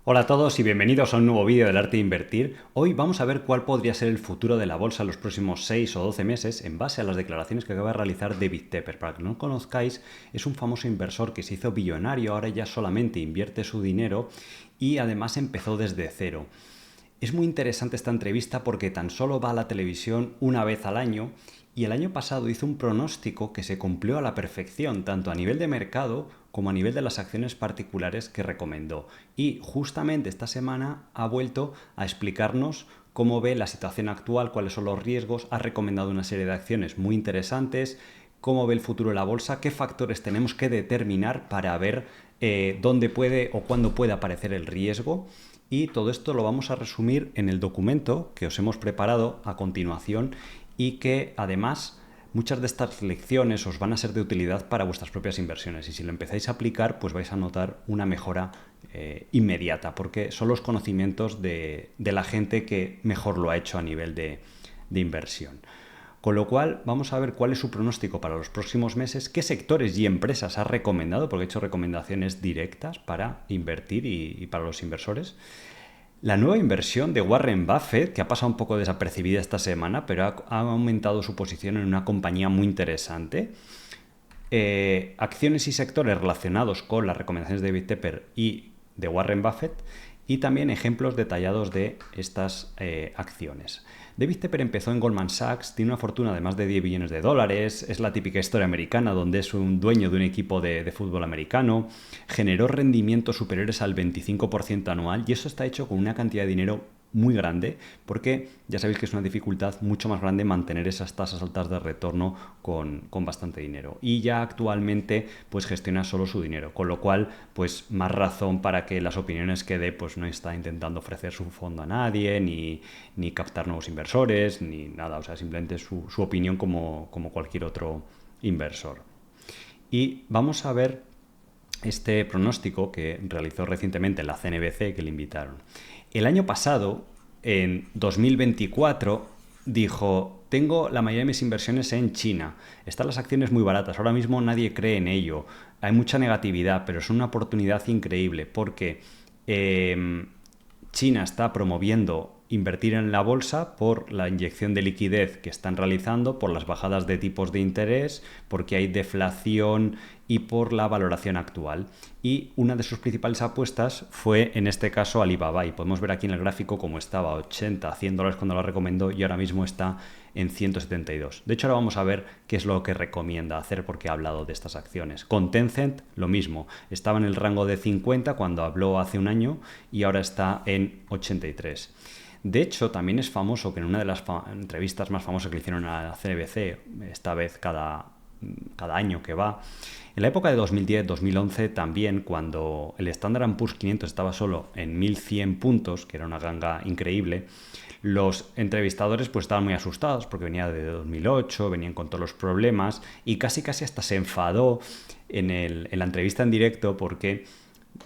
Hola a todos y bienvenidos a un nuevo vídeo del arte de invertir. Hoy vamos a ver cuál podría ser el futuro de la bolsa en los próximos 6 o 12 meses en base a las declaraciones que acaba de realizar David Tepper. Para que no lo conozcáis, es un famoso inversor que se hizo billonario, ahora ya solamente invierte su dinero y además empezó desde cero. Es muy interesante esta entrevista porque tan solo va a la televisión una vez al año y el año pasado hizo un pronóstico que se cumplió a la perfección, tanto a nivel de mercado como a nivel de las acciones particulares que recomendó. Y justamente esta semana ha vuelto a explicarnos cómo ve la situación actual, cuáles son los riesgos, ha recomendado una serie de acciones muy interesantes, cómo ve el futuro de la bolsa, qué factores tenemos que determinar para ver dónde puede o cuándo puede aparecer el riesgo. Y todo esto lo vamos a resumir en el documento que os hemos preparado a continuación y que además muchas de estas lecciones os van a ser de utilidad para vuestras propias inversiones y si lo empezáis a aplicar pues vais a notar una mejora inmediata porque son los conocimientos de la gente que mejor lo ha hecho a nivel de inversión. Con lo cual vamos a ver cuál es su pronóstico para los próximos meses, qué sectores y empresas ha recomendado, porque ha hecho recomendaciones directas para invertir y para los inversores. La nueva inversión de Warren Buffett, que ha pasado un poco desapercibida esta semana, pero ha aumentado su posición en una compañía muy interesante. Acciones y sectores relacionados con las recomendaciones de David Tepper y de Warren Buffett y también ejemplos detallados de estas acciones. David Tepper empezó en Goldman Sachs, tiene una fortuna de más de 10 billones de dólares, es la típica historia americana donde es un dueño de un equipo de fútbol americano, generó rendimientos superiores al 25% anual y eso está hecho con una cantidad de dinero muy grande porque ya sabéis que es una dificultad mucho más grande mantener esas tasas altas de retorno con bastante dinero y ya actualmente pues gestiona solo su dinero, con lo cual pues más razón para que las opiniones que dé pues no está intentando ofrecer su fondo a nadie ni captar nuevos inversores ni nada, o sea simplemente su opinión como cualquier otro inversor. Y vamos a ver este pronóstico que realizó recientemente la CNBC que le invitaron. El año pasado, en 2024, dijo, tengo la mayoría de mis inversiones en China, están las acciones muy baratas, ahora mismo nadie cree en ello, hay mucha negatividad, pero es una oportunidad increíble porque China está promoviendo invertir en la bolsa por la inyección de liquidez que están realizando, por las bajadas de tipos de interés, porque hay deflación y por la valoración actual. Y una de sus principales apuestas fue, en este caso, Alibaba. Y podemos ver aquí en el gráfico cómo estaba 80, 100 dólares cuando lo recomendó y ahora mismo está en 172. De hecho, ahora vamos a ver qué es lo que recomienda hacer porque ha hablado de estas acciones. Con Tencent, lo mismo. Estaba en el rango de 50 cuando habló hace un año y ahora está en 83. De hecho, también es famoso que en una de las entrevistas más famosas que le hicieron a la CNBC, esta vez cada año que va, en la época de 2010-2011 también, cuando el Standard & Poor's 500 estaba solo en 1100 puntos, que era una ganga increíble, los entrevistadores pues estaban muy asustados porque venía de 2008, venían con todos los problemas y casi hasta se enfadó en la entrevista en directo porque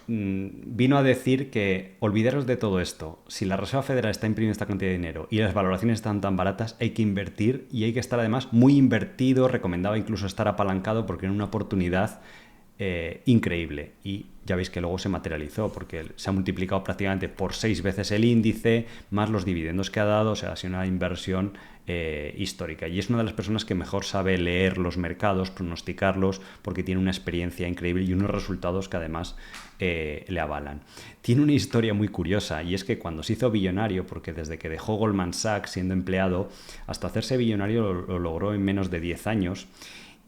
vino a decir que olvidaros de todo esto. Si la Reserva Federal está imprimiendo esta cantidad de dinero y las valoraciones están tan baratas, hay que invertir y hay que estar además muy invertido. Recomendaba incluso estar apalancado porque era una oportunidad increíble. Y ya veis que luego se materializó porque se ha multiplicado prácticamente por 6 veces el índice, más los dividendos que ha dado. O sea, ha sido una inversión histórica. Y es una de las personas que mejor sabe leer los mercados, pronosticarlos, porque tiene una experiencia increíble y unos resultados que además le avalan. Tiene una historia muy curiosa y es que cuando se hizo billonario, porque desde que dejó Goldman Sachs siendo empleado hasta hacerse billonario lo logró en menos de 10 años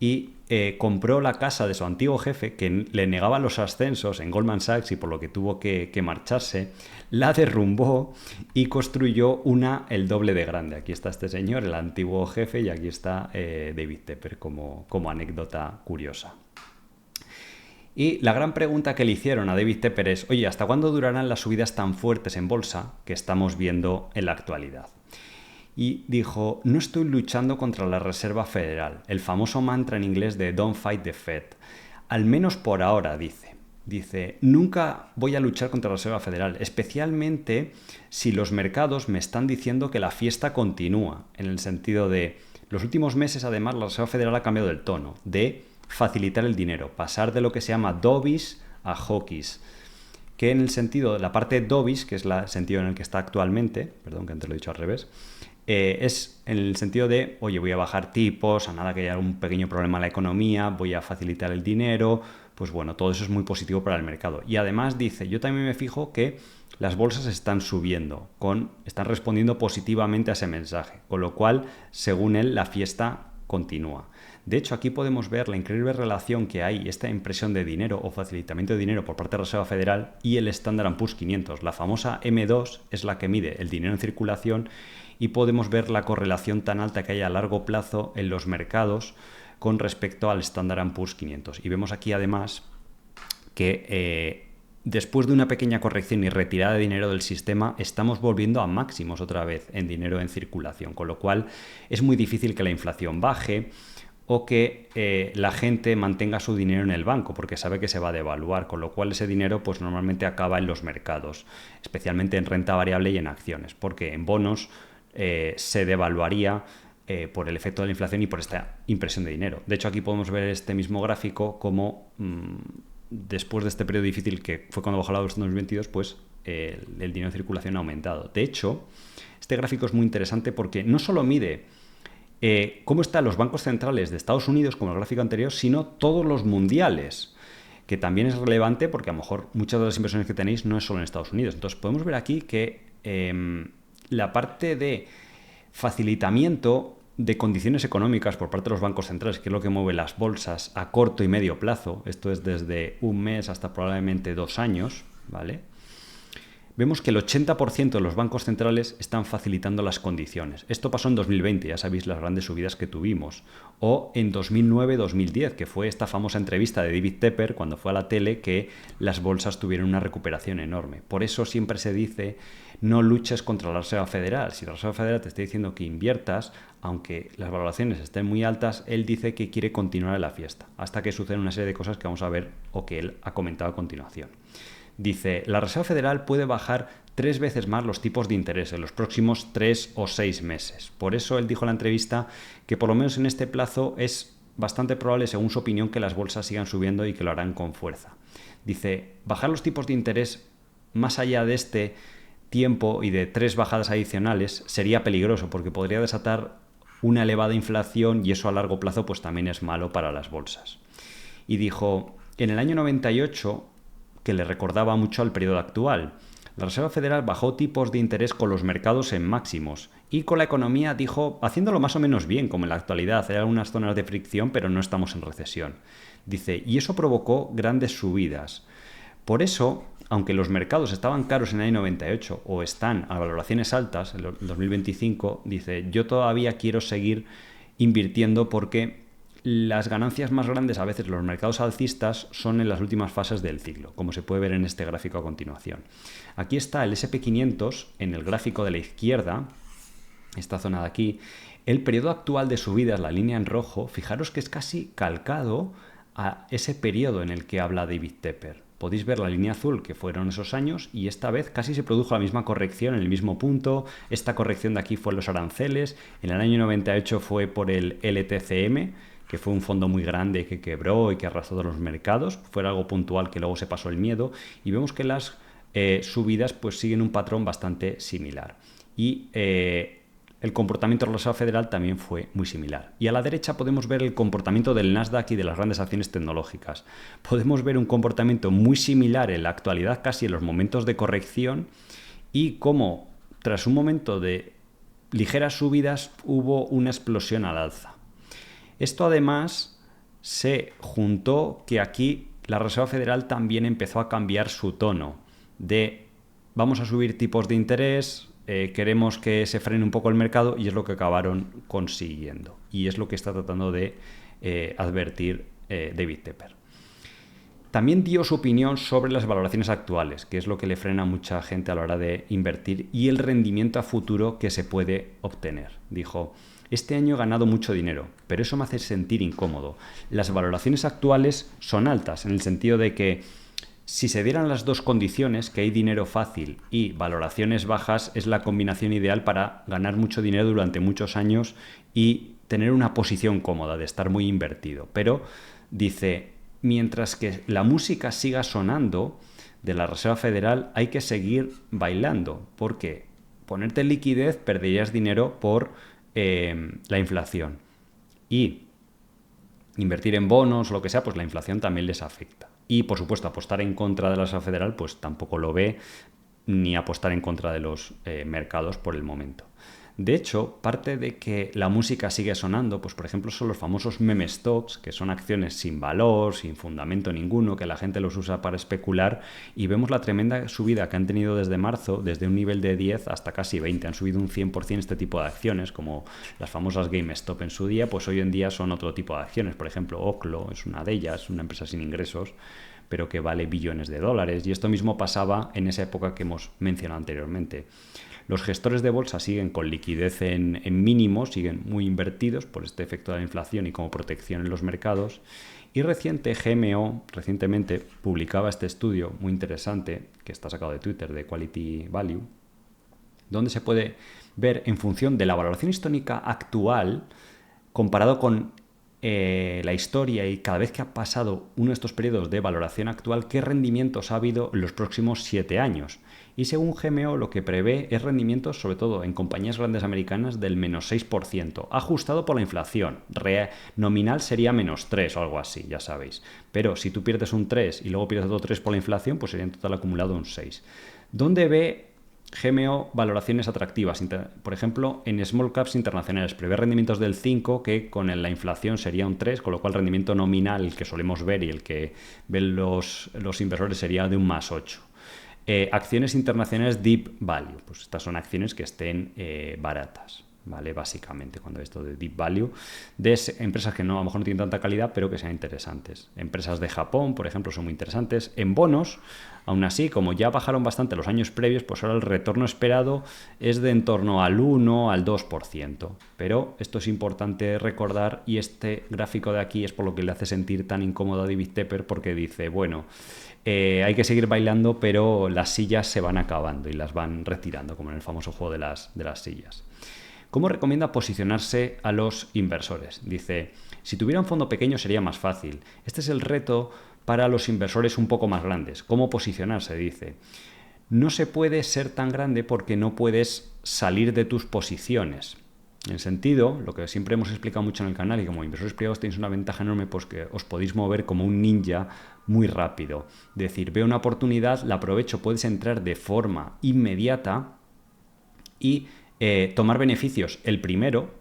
y compró la casa de su antiguo jefe que le negaba los ascensos en Goldman Sachs y por lo que tuvo que marcharse, la derrumbó y construyó una el doble de grande. Aquí está este señor, el antiguo jefe, y aquí está David Tepper como anécdota curiosa. Y la gran pregunta que le hicieron a David Tepper es, oye, ¿hasta cuándo durarán las subidas tan fuertes en bolsa que estamos viendo en la actualidad? Y dijo, no estoy luchando contra la Reserva Federal, el famoso mantra en inglés de Don't fight the Fed. Al menos por ahora, dice. Dice, nunca voy a luchar contra la Reserva Federal, especialmente si los mercados me están diciendo que la fiesta continúa, en el sentido de, los últimos meses además la Reserva Federal ha cambiado el tono, de facilitar el dinero, pasar de lo que se llama dovish a hawkish. que en el sentido, la parte dovish, que es el sentido en el que está actualmente, perdón que antes lo he dicho al revés, es en el sentido de, oye, voy a bajar tipos, a nada que haya un pequeño problema en la economía, voy a facilitar el dinero, pues bueno, todo eso es muy positivo para el mercado. Y además dice, yo también me fijo que las bolsas están subiendo, están respondiendo positivamente a ese mensaje, con lo cual, según él, la fiesta continúa. De hecho, aquí podemos ver la increíble relación que hay, esta impresión de dinero o facilitamiento de dinero por parte de la Reserva Federal y el Standard & Poor's 500. La famosa M2 es la que mide el dinero en circulación y podemos ver la correlación tan alta que hay a largo plazo en los mercados con respecto al Standard & Poor's 500. Y vemos aquí además que después de una pequeña corrección y retirada de dinero del sistema, estamos volviendo a máximos otra vez en dinero en circulación, con lo cual es muy difícil que la inflación baje o que la gente mantenga su dinero en el banco porque sabe que se va a devaluar, con lo cual ese dinero pues normalmente acaba en los mercados, especialmente en renta variable y en acciones, porque en bonos se devaluaría por el efecto de la inflación y por esta impresión de dinero. De hecho, aquí podemos ver este mismo gráfico como después de este periodo difícil que fue cuando bajó la bolsa en 2022, pues el dinero en circulación ha aumentado. De hecho, este gráfico es muy interesante porque no solo mide cómo están los bancos centrales de Estados Unidos, como el gráfico anterior, sino todos los mundiales, que también es relevante porque a lo mejor muchas de las inversiones que tenéis no es solo en Estados Unidos. Entonces podemos ver aquí que la parte de facilitamiento de condiciones económicas por parte de los bancos centrales, que es lo que mueve las bolsas a corto y medio plazo, esto es desde un mes hasta probablemente 2 años, ¿vale? Vemos que el 80% de los bancos centrales están facilitando las condiciones. Esto pasó en 2020, ya sabéis las grandes subidas que tuvimos. O en 2009-2010, que fue esta famosa entrevista de David Tepper cuando fue a la tele que las bolsas tuvieron una recuperación enorme. Por eso siempre se dice, no luches contra la Reserva Federal. Si la Reserva Federal te está diciendo que inviertas, aunque las valoraciones estén muy altas, él dice que quiere continuar en la fiesta, hasta que suceden una serie de cosas que vamos a ver o que él ha comentado a continuación. Dice, la Reserva Federal puede bajar 3 veces más los tipos de interés en los próximos 3 o 6 meses. Por eso él dijo en la entrevista que por lo menos en este plazo es bastante probable, según su opinión, que las bolsas sigan subiendo y que lo harán con fuerza. Dice, bajar los tipos de interés más allá de este tiempo y de 3 bajadas adicionales sería peligroso porque podría desatar una elevada inflación y eso a largo plazo pues también es malo para las bolsas. Y dijo, en el año 98... que le recordaba mucho al periodo actual. La Reserva Federal bajó tipos de interés con los mercados en máximos y con la economía, dijo, haciéndolo más o menos bien, como en la actualidad. Hay algunas zonas de fricción, pero no estamos en recesión. Dice, y eso provocó grandes subidas. Por eso, aunque los mercados estaban caros en el año 98 o están a valoraciones altas en el 2025, dice, yo todavía quiero seguir invirtiendo porque las ganancias más grandes a veces en los mercados alcistas son en las últimas fases del ciclo, como se puede ver en este gráfico a continuación. Aquí está el S&P 500 en el gráfico de la izquierda, esta zona de aquí. El periodo actual de subidas, la línea en rojo, fijaros que es casi calcado a ese periodo en el que habla David Tepper. Podéis ver la línea azul que fueron esos años y esta vez casi se produjo la misma corrección en el mismo punto. Esta corrección de aquí fue los aranceles. En el año 98 fue por el LTCM, que fue un fondo muy grande que quebró y que arrastró todos los mercados. Fue algo puntual que luego se pasó el miedo y vemos que las subidas pues siguen un patrón bastante similar. Y el comportamiento de la Reserva Federal también fue muy similar. Y a la derecha podemos ver el comportamiento del Nasdaq y de las grandes acciones tecnológicas. Podemos ver un comportamiento muy similar en la actualidad, casi en los momentos de corrección, y cómo tras un momento de ligeras subidas hubo una explosión al alza. Esto además se juntó que aquí la Reserva Federal también empezó a cambiar su tono de vamos a subir tipos de interés, queremos que se frene un poco el mercado y es lo que acabaron consiguiendo. Y es lo que está tratando de advertir David Tepper. También dio su opinión sobre las valoraciones actuales, que es lo que le frena a mucha gente a la hora de invertir, y el rendimiento a futuro que se puede obtener. Dijo, este año he ganado mucho dinero, pero eso me hace sentir incómodo. Las valoraciones actuales son altas, en el sentido de que si se dieran las dos condiciones, que hay dinero fácil y valoraciones bajas, es la combinación ideal para ganar mucho dinero durante muchos años y tener una posición cómoda, de estar muy invertido. Pero dice, mientras que la música siga sonando, de la Reserva Federal hay que seguir bailando, porque ponerte en liquidez perderías dinero por la inflación. Y invertir en bonos o lo que sea, pues la inflación también les afecta. Y, por supuesto, apostar en contra de la Reserva Federal, pues tampoco lo ve, ni apostar en contra de los mercados por el momento. De hecho, parte de que la música sigue sonando, pues por ejemplo son los famosos meme stocks, que son acciones sin valor, sin fundamento ninguno, que la gente los usa para especular, y vemos la tremenda subida que han tenido desde marzo, desde un nivel de 10 hasta casi 20. Han subido un 100% este tipo de acciones, como las famosas GameStop en su día, pues hoy en día son otro tipo de acciones. Por ejemplo, Oklo es una de ellas, una empresa sin ingresos, pero que vale billones de dólares. Y esto mismo pasaba en esa época que hemos mencionado anteriormente. Los gestores de bolsa siguen con liquidez en mínimos, siguen muy invertidos por este efecto de la inflación y como protección en los mercados. Y recientemente publicaba este estudio muy interesante, que está sacado de Twitter, de Quality Value, donde se puede ver en función de la valoración histórica actual, comparado con la historia y cada vez que ha pasado uno de estos periodos de valoración actual, qué rendimientos ha habido en los próximos 7 años. Y según GMO lo que prevé es rendimientos, sobre todo en compañías grandes americanas, del menos 6%, ajustado por la inflación. Nominal sería menos 3 o algo así, ya sabéis. Pero si tú pierdes un 3 y luego pierdes otro 3 por la inflación, pues sería en total acumulado un 6. ¿Dónde ve GMO valoraciones atractivas? Por ejemplo, en small caps internacionales prevé rendimientos del 5, que con la inflación sería un 3, con lo cual el rendimiento nominal, el que solemos ver y el que ven los inversores, sería de un más 8. Acciones internacionales deep value, pues estas son acciones que estén baratas, ¿vale? Básicamente, cuando esto de deep value, de empresas que a lo mejor no tienen tanta calidad, pero que sean interesantes. Empresas de Japón, por ejemplo, son muy interesantes. En bonos, aún así, como ya bajaron bastante los años previos, pues ahora el retorno esperado es de en torno al 1 al 2%. Pero esto es importante recordar, y este gráfico de aquí es por lo que le hace sentir tan incómodo a David Tepper, porque dice, bueno, hay que seguir bailando, pero las sillas se van acabando y las van retirando, como en el famoso juego de las sillas. ¿Cómo recomienda posicionarse a los inversores? Dice, si tuviera un fondo pequeño sería más fácil. Este es el reto para los inversores un poco más grandes. ¿Cómo posicionarse? Dice, no se puede ser tan grande porque no puedes salir de tus posiciones. En el sentido, lo que siempre hemos explicado mucho en el canal, y como inversores privados tenéis una ventaja enorme, pues que os podéis mover como un ninja muy rápido. Es decir, veo una oportunidad, la aprovecho, puedes entrar de forma inmediata y tomar beneficios el primero,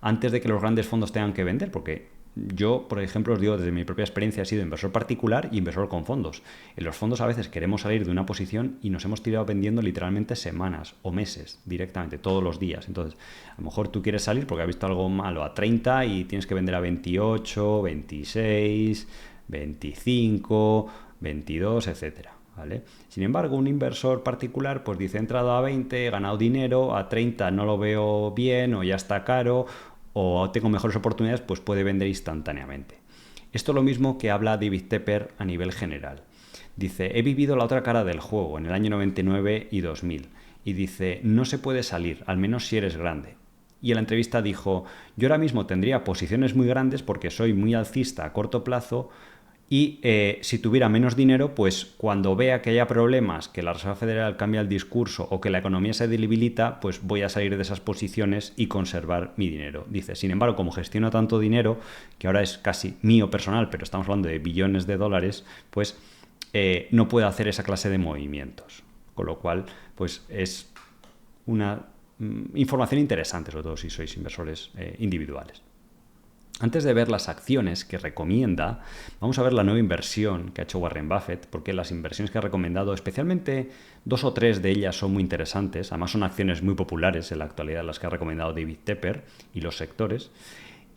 antes de que los grandes fondos tengan que vender, porque yo, por ejemplo, os digo, desde mi propia experiencia he sido inversor particular y inversor con fondos. En los fondos a veces queremos salir de una posición y nos hemos tirado vendiendo literalmente semanas o meses directamente, todos los días. Entonces, a lo mejor tú quieres salir porque has visto algo malo a 30 y tienes que vender a 28, 26, 25, 22, etcétera. ¿Vale? Sin embargo, un inversor particular pues dice, he entrado a 20, he ganado dinero, a 30 no lo veo bien o ya está caro o tengo mejores oportunidades, pues puede vender instantáneamente. Esto es lo mismo que habla David Tepper a nivel general. Dice, he vivido la otra cara del juego en el año 99 y 2000 y dice, no se puede salir, al menos si eres grande. Y en la entrevista dijo, yo ahora mismo tendría posiciones muy grandes porque soy muy alcista a corto plazo, y si tuviera menos dinero, pues cuando vea que haya problemas, que la Reserva Federal cambia el discurso o que la economía se debilita, pues voy a salir de esas posiciones y conservar mi dinero. Dice, sin embargo, como gestiono tanto dinero, que ahora es casi mío personal, pero estamos hablando de billones de dólares, pues no puedo hacer esa clase de movimientos. Con lo cual, pues es una información interesante, sobre todo si sois inversores individuales. Antes de ver las acciones que recomienda, vamos a ver la nueva inversión que ha hecho Warren Buffett, porque las inversiones que ha recomendado, especialmente 2 o 3 de ellas son muy interesantes, además son acciones muy populares en la actualidad las que ha recomendado David Tepper y los sectores.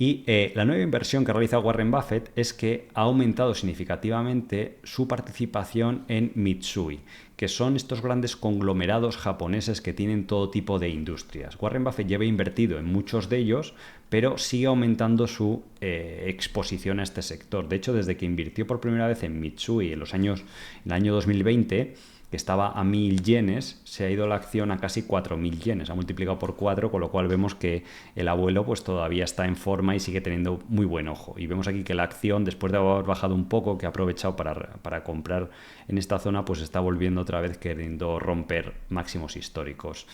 Y la nueva inversión que ha realizado Warren Buffett es que ha aumentado significativamente su participación en Mitsui, que son estos grandes conglomerados japoneses que tienen todo tipo de industrias. Warren Buffett lleva invertido en muchos de ellos, pero sigue aumentando su exposición a este sector. De hecho, desde que invirtió por primera vez en Mitsui en el año 2020, que estaba a 1.000 yenes, se ha ido la acción a casi 4.000 yenes, ha multiplicado por 4, con lo cual vemos que el abuelo pues todavía está en forma y sigue teniendo muy buen ojo. Y vemos aquí que la acción, después de haber bajado un poco, que ha aprovechado para comprar en esta zona, pues está volviendo otra vez queriendo romper máximos históricos.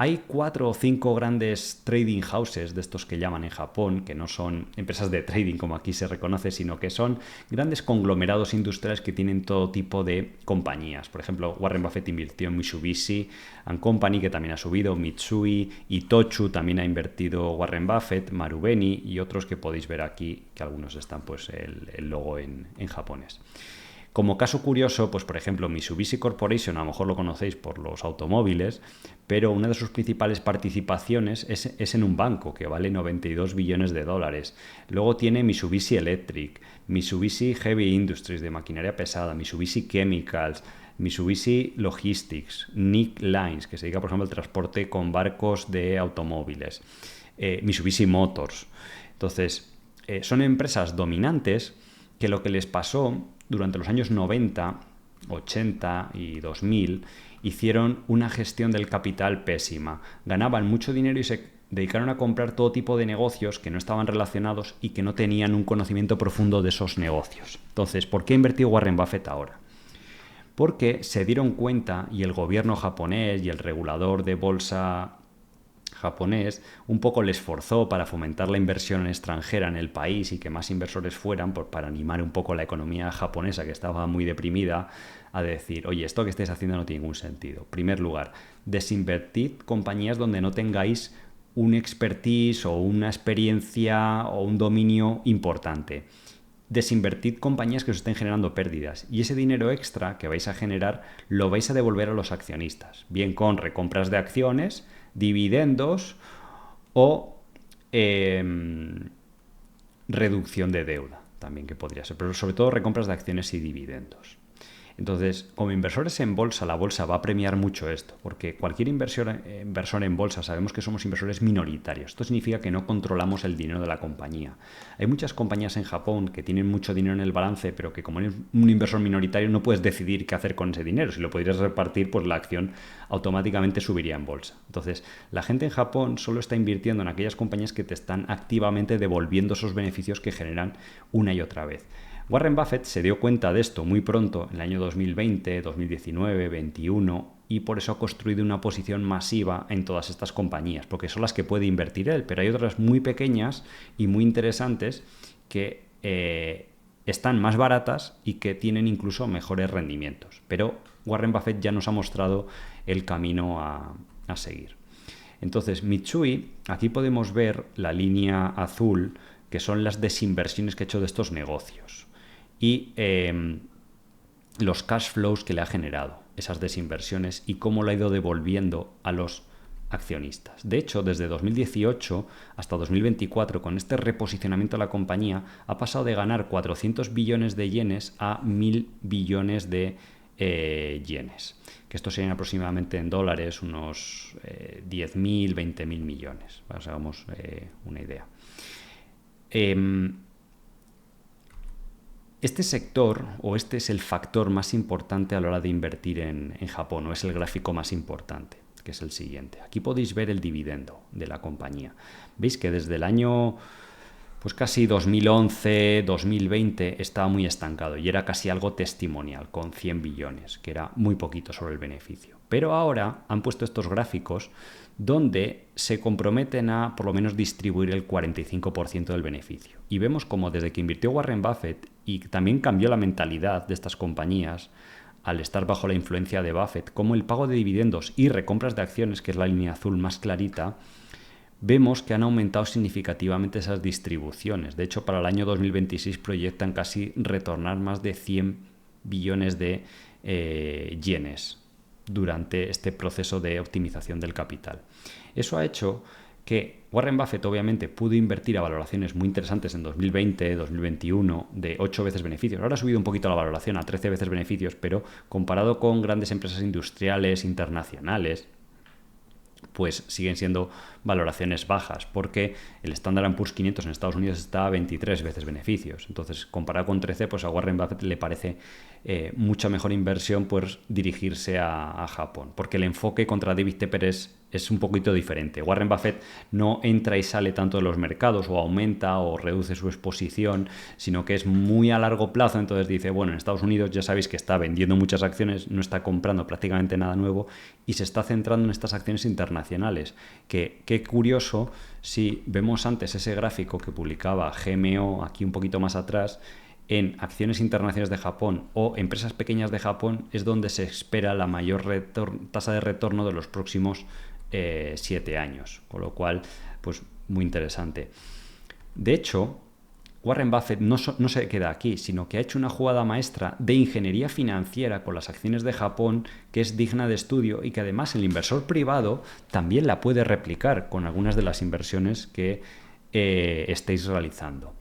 Hay 4 o 5 grandes trading houses de estos que llaman en Japón, que no son empresas de trading como aquí se reconoce, sino que son grandes conglomerados industriales que tienen todo tipo de compañías. Por ejemplo, Warren Buffett invirtió en Mitsubishi and Company, que también ha subido, Mitsui, Itochu también ha invertido Warren Buffett, Marubeni y otros que podéis ver aquí, que algunos están pues el logo en japonés. Como caso curioso, pues por ejemplo, Mitsubishi Corporation, a lo mejor lo conocéis por los automóviles, pero una de sus principales participaciones es en un banco que vale 92 billones de dólares. Luego tiene Mitsubishi Electric, Mitsubishi Heavy Industries de maquinaria pesada, Mitsubishi Chemicals, Mitsubishi Logistics, Nick Lines, que se dedica por ejemplo al transporte con barcos de automóviles, Mitsubishi Motors. Entonces, son empresas dominantes que lo que les pasó durante los años 90, 80 y 2000 hicieron una gestión del capital pésima. Ganaban mucho dinero y se dedicaron a comprar todo tipo de negocios que no estaban relacionados y que no tenían un conocimiento profundo de esos negocios. Entonces, ¿por qué invirtió Warren Buffett ahora? Porque se dieron cuenta, y el gobierno japonés y el regulador de bolsa japonés un poco les forzó para fomentar la inversión extranjera en el país y que más inversores fueran, para animar un poco la economía japonesa, que estaba muy deprimida, a decir, oye, esto que estáis haciendo no tiene ningún sentido. En primer lugar, desinvertid compañías donde no tengáis un expertise o una experiencia o un dominio importante. Desinvertid compañías que os estén generando pérdidas y ese dinero extra que vais a generar lo vais a devolver a los accionistas, bien con recompras de acciones, dividendos o reducción de deuda, también que podría ser, pero sobre todo recompras de acciones y dividendos. Entonces, como inversores en bolsa, la bolsa va a premiar mucho esto, porque cualquier inversor en bolsa sabemos que somos inversores minoritarios. Esto significa que no controlamos el dinero de la compañía. Hay muchas compañías en Japón que tienen mucho dinero en el balance, pero que como eres un inversor minoritario no puedes decidir qué hacer con ese dinero. Si lo pudieras repartir, pues la acción automáticamente subiría en bolsa. Entonces, la gente en Japón solo está invirtiendo en aquellas compañías que te están activamente devolviendo esos beneficios que generan una y otra vez. Warren Buffett se dio cuenta de esto muy pronto, en el año 2020, 2019, 2021, y por eso ha construido una posición masiva en todas estas compañías, porque son las que puede invertir él, pero hay otras muy pequeñas y muy interesantes que están más baratas y que tienen incluso mejores rendimientos. Pero Warren Buffett ya nos ha mostrado el camino a seguir. Entonces, Mitsui, aquí podemos ver la línea azul, que son las desinversiones que ha hecho de estos negocios. Y los cash flows que le ha generado esas desinversiones y cómo lo ha ido devolviendo a los accionistas. De hecho, desde 2018 hasta 2024, con este reposicionamiento de la compañía, ha pasado de ganar 400 billones de yenes a 1.000 billones de yenes, que esto serían aproximadamente en dólares unos 10.000, 20.000 millones. Para que os hagamos una idea. Este sector, o este es el factor más importante a la hora de invertir en Japón, o es el gráfico más importante, que es el siguiente. Aquí podéis ver el dividendo de la compañía. Veis que desde el año pues casi 2011, 2020 estaba muy estancado y era casi algo testimonial, con 100 billones, que era muy poquito sobre el beneficio. Pero ahora han puesto estos gráficos donde se comprometen a por lo menos distribuir el 45% del beneficio. Y vemos como desde que invirtió Warren Buffett y también cambió la mentalidad de estas compañías al estar bajo la influencia de Buffett, como el pago de dividendos y recompras de acciones, que es la línea azul más clarita, vemos que han aumentado significativamente esas distribuciones. De hecho, para el año 2026 proyectan casi retornar más de 100 billones de yenes durante este proceso de optimización del capital. Eso ha hecho que Warren Buffett obviamente pudo invertir a valoraciones muy interesantes en 2020, 2021 de 8 veces beneficios. Ahora ha subido un poquito la valoración a 13 veces beneficios, pero comparado con grandes empresas industriales internacionales, pues siguen siendo valoraciones bajas, porque el Standard & Poor's 500 en Estados Unidos está a 23 veces beneficios. Entonces, comparado con 13, pues a Warren Buffett le parece mucha mejor inversión pues dirigirse a Japón, porque el enfoque contra David Tepper es un poquito diferente. Warren Buffett no entra y sale tanto de los mercados o aumenta o reduce su exposición, sino que es muy a largo plazo. Entonces dice, bueno, en Estados Unidos ya sabéis que está vendiendo muchas acciones, no está comprando prácticamente nada nuevo y se está centrando en estas acciones internacionales. Que qué curioso, si vemos antes ese gráfico que publicaba GMO aquí un poquito más atrás, en acciones internacionales de Japón o empresas pequeñas de Japón es donde se espera la mayor tasa de retorno de los próximos 7 años, con lo cual, pues muy interesante. De hecho, Warren Buffett no se queda aquí, sino que ha hecho una jugada maestra de ingeniería financiera con las acciones de Japón que es digna de estudio y que además el inversor privado también la puede replicar con algunas de las inversiones que estéis realizando.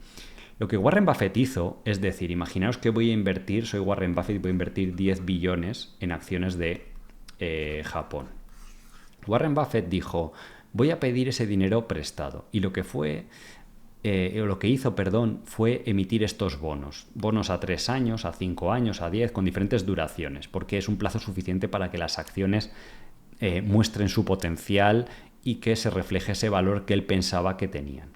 Lo que Warren Buffett hizo es decir, imaginaos que voy a invertir, soy Warren Buffett y voy a invertir 10 billones en acciones de Japón. Warren Buffett dijo, voy a pedir ese dinero prestado. Y lo que hizo fue emitir estos bonos a 3 años, a 5 años, a 10, con diferentes duraciones, porque es un plazo suficiente para que las acciones muestren su potencial y que se refleje ese valor que él pensaba que tenían.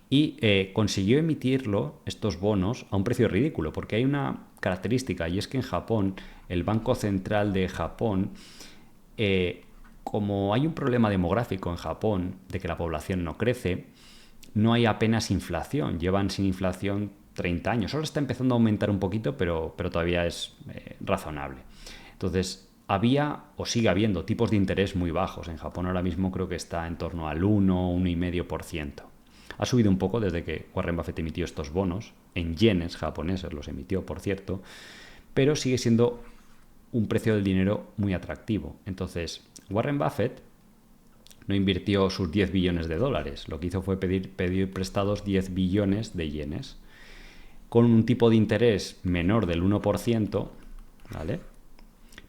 Y consiguió emitirlo, estos bonos, a un precio ridículo, porque hay una característica, y es que en Japón, el Banco Central de Japón, como hay un problema demográfico en Japón, de que la población no crece, no hay apenas inflación, llevan sin inflación 30 años. Ahora está empezando a aumentar un poquito, pero todavía es razonable. Entonces, había o sigue habiendo tipos de interés muy bajos. En Japón ahora mismo creo que está en torno al 1,5%. Ha subido un poco desde que Warren Buffett emitió estos bonos, en yenes japoneses los emitió, por cierto, pero sigue siendo un precio del dinero muy atractivo. Entonces, Warren Buffett no invirtió sus 10 billones de dólares, lo que hizo fue pedir prestados 10 billones de yenes, con un tipo de interés menor del 1%, ¿vale?,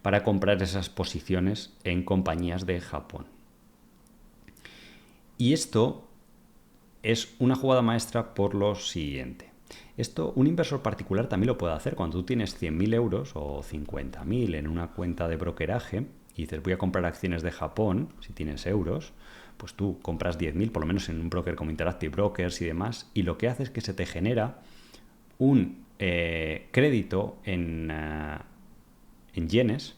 para comprar esas posiciones en compañías de Japón. Y esto es una jugada maestra por lo siguiente. Esto un inversor particular también lo puede hacer. Cuando tú tienes 100.000 euros o 50.000 en una cuenta de brokeraje y dices voy a comprar acciones de Japón, si tienes euros, pues tú compras 10.000, por lo menos en un broker como Interactive Brokers y demás, y lo que hace es que se te genera un crédito en yenes,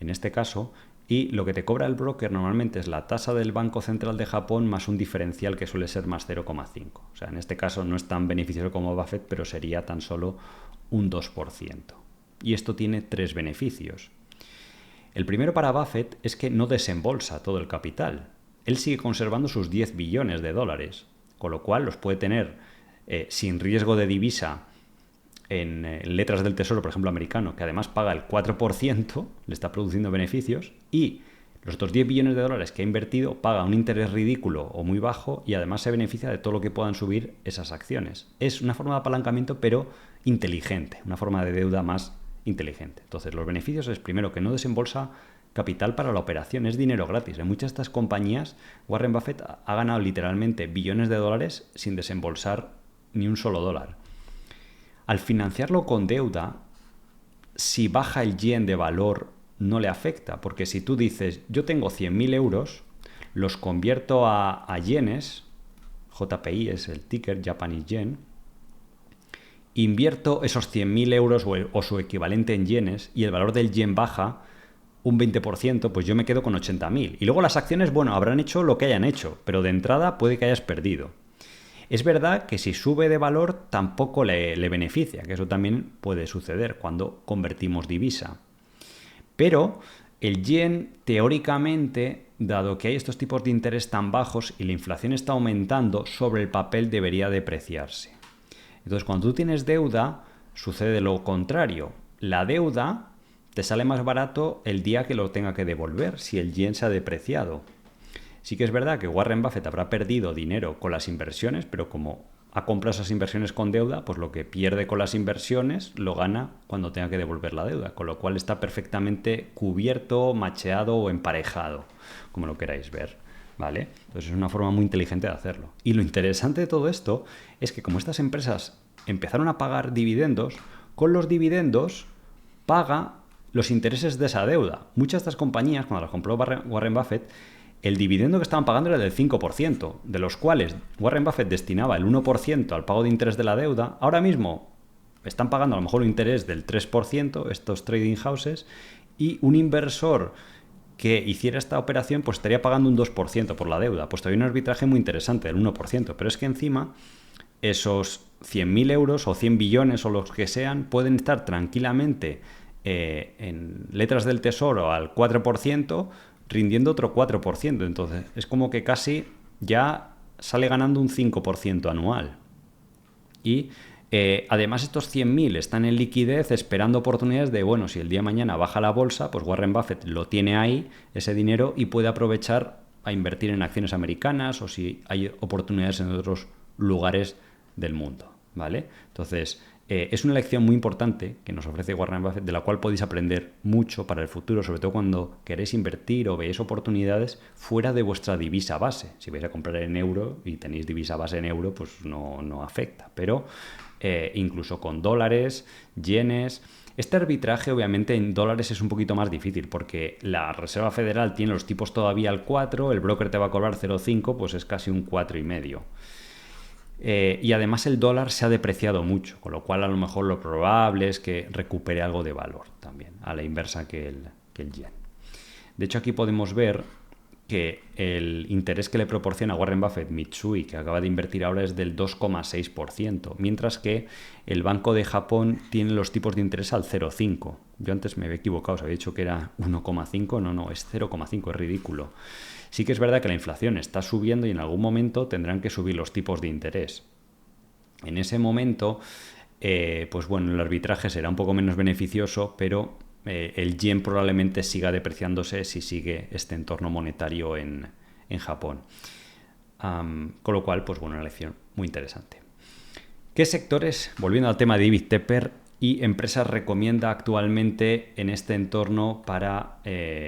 en este caso, y lo que te cobra el broker normalmente es la tasa del Banco Central de Japón más un diferencial que suele ser más 0,5. O sea, en este caso no es tan beneficioso como Buffett, pero sería tan solo un 2%. Y esto tiene 3 beneficios. El primero para Buffett es que no desembolsa todo el capital. Él sigue conservando sus 10 billones de dólares, con lo cual los puede tener sin riesgo de divisa en letras del tesoro, por ejemplo, americano, que además paga el 4%, le está produciendo beneficios, y los otros 10 billones de dólares que ha invertido paga un interés ridículo o muy bajo y además se beneficia de todo lo que puedan subir esas acciones. Es una forma de apalancamiento, pero inteligente, una forma de deuda más inteligente. Entonces, los beneficios es, primero, que no desembolsa capital para la operación, es dinero gratis. En muchas de estas compañías, Warren Buffett ha ganado literalmente billones de dólares sin desembolsar ni un solo dólar. Al financiarlo con deuda, si baja el yen de valor, no le afecta, porque si tú dices, yo tengo 100.000 euros, los convierto a yenes, JPY es el ticker, Japanese Yen, invierto esos 100.000 euros o su equivalente en yenes y el valor del yen baja un 20%, pues yo me quedo con 80.000. Y luego las acciones, bueno, habrán hecho lo que hayan hecho, pero de entrada puede que hayas perdido. Es verdad que si sube de valor tampoco le beneficia, que eso también puede suceder cuando convertimos divisa. Pero el yen, teóricamente, dado que hay estos tipos de interés tan bajos y la inflación está aumentando, sobre el papel debería depreciarse. Entonces, cuando tú tienes deuda, sucede lo contrario. La deuda te sale más barato el día que lo tenga que devolver, si el yen se ha depreciado. Sí que es verdad que Warren Buffett habrá perdido dinero con las inversiones, pero como ha comprado esas inversiones con deuda, pues lo que pierde con las inversiones lo gana cuando tenga que devolver la deuda, con lo cual está perfectamente cubierto, macheado o emparejado, como lo queráis ver, ¿vale? Entonces es una forma muy inteligente de hacerlo. Y lo interesante de todo esto es que como estas empresas empezaron a pagar dividendos, con los dividendos paga los intereses de esa deuda. Muchas de estas compañías, cuando las compró Warren Buffett, el dividendo que estaban pagando era del 5%, de los cuales Warren Buffett destinaba el 1% al pago de interés de la deuda. Ahora mismo están pagando a lo mejor un interés del 3%, estos trading houses, y un inversor que hiciera esta operación pues estaría pagando un 2% por la deuda. Pues todavía un arbitraje muy interesante del 1%, pero es que encima esos 100.000 euros o 100 billones o los que sean pueden estar tranquilamente en letras del tesoro al 4%, rindiendo otro 4%. Entonces es como que casi ya sale ganando un 5% anual. Y además estos 100.000 están en liquidez esperando oportunidades de, bueno, si el día de mañana baja la bolsa, pues Warren Buffett lo tiene ahí, ese dinero, y puede aprovechar a invertir en acciones americanas o si hay oportunidades en otros lugares del mundo, ¿vale? Entonces, es una lección muy importante que nos ofrece Warren Buffett, de la cual podéis aprender mucho para el futuro, sobre todo cuando queréis invertir o veis oportunidades fuera de vuestra divisa base. Si vais a comprar en euro y tenéis divisa base en euro, pues no afecta, pero incluso con dólares, yenes. Este arbitraje obviamente en dólares es un poquito más difícil porque la Reserva Federal tiene los tipos todavía al 4, el broker te va a cobrar 0,5, pues es casi un 4,5. Y además el dólar se ha depreciado mucho, con lo cual a lo mejor lo probable es que recupere algo de valor también, a la inversa que el yen. De hecho, aquí podemos ver que el interés que le proporciona Warren Buffett Mitsui, que acaba de invertir ahora, es del 2,6%, mientras que el Banco de Japón tiene los tipos de interés al 0,5%. Yo antes me había equivocado, os había dicho que era 1,5%, no, es 0,5%, es ridículo. Sí que es verdad que la inflación está subiendo y en algún momento tendrán que subir los tipos de interés. En ese momento, pues bueno, el arbitraje será un poco menos beneficioso, pero el yen probablemente siga depreciándose si sigue este entorno monetario en Japón. Con lo cual, pues bueno, una lección muy interesante. ¿Qué sectores, volviendo al tema de David Tepper, y empresas recomienda actualmente en este entorno para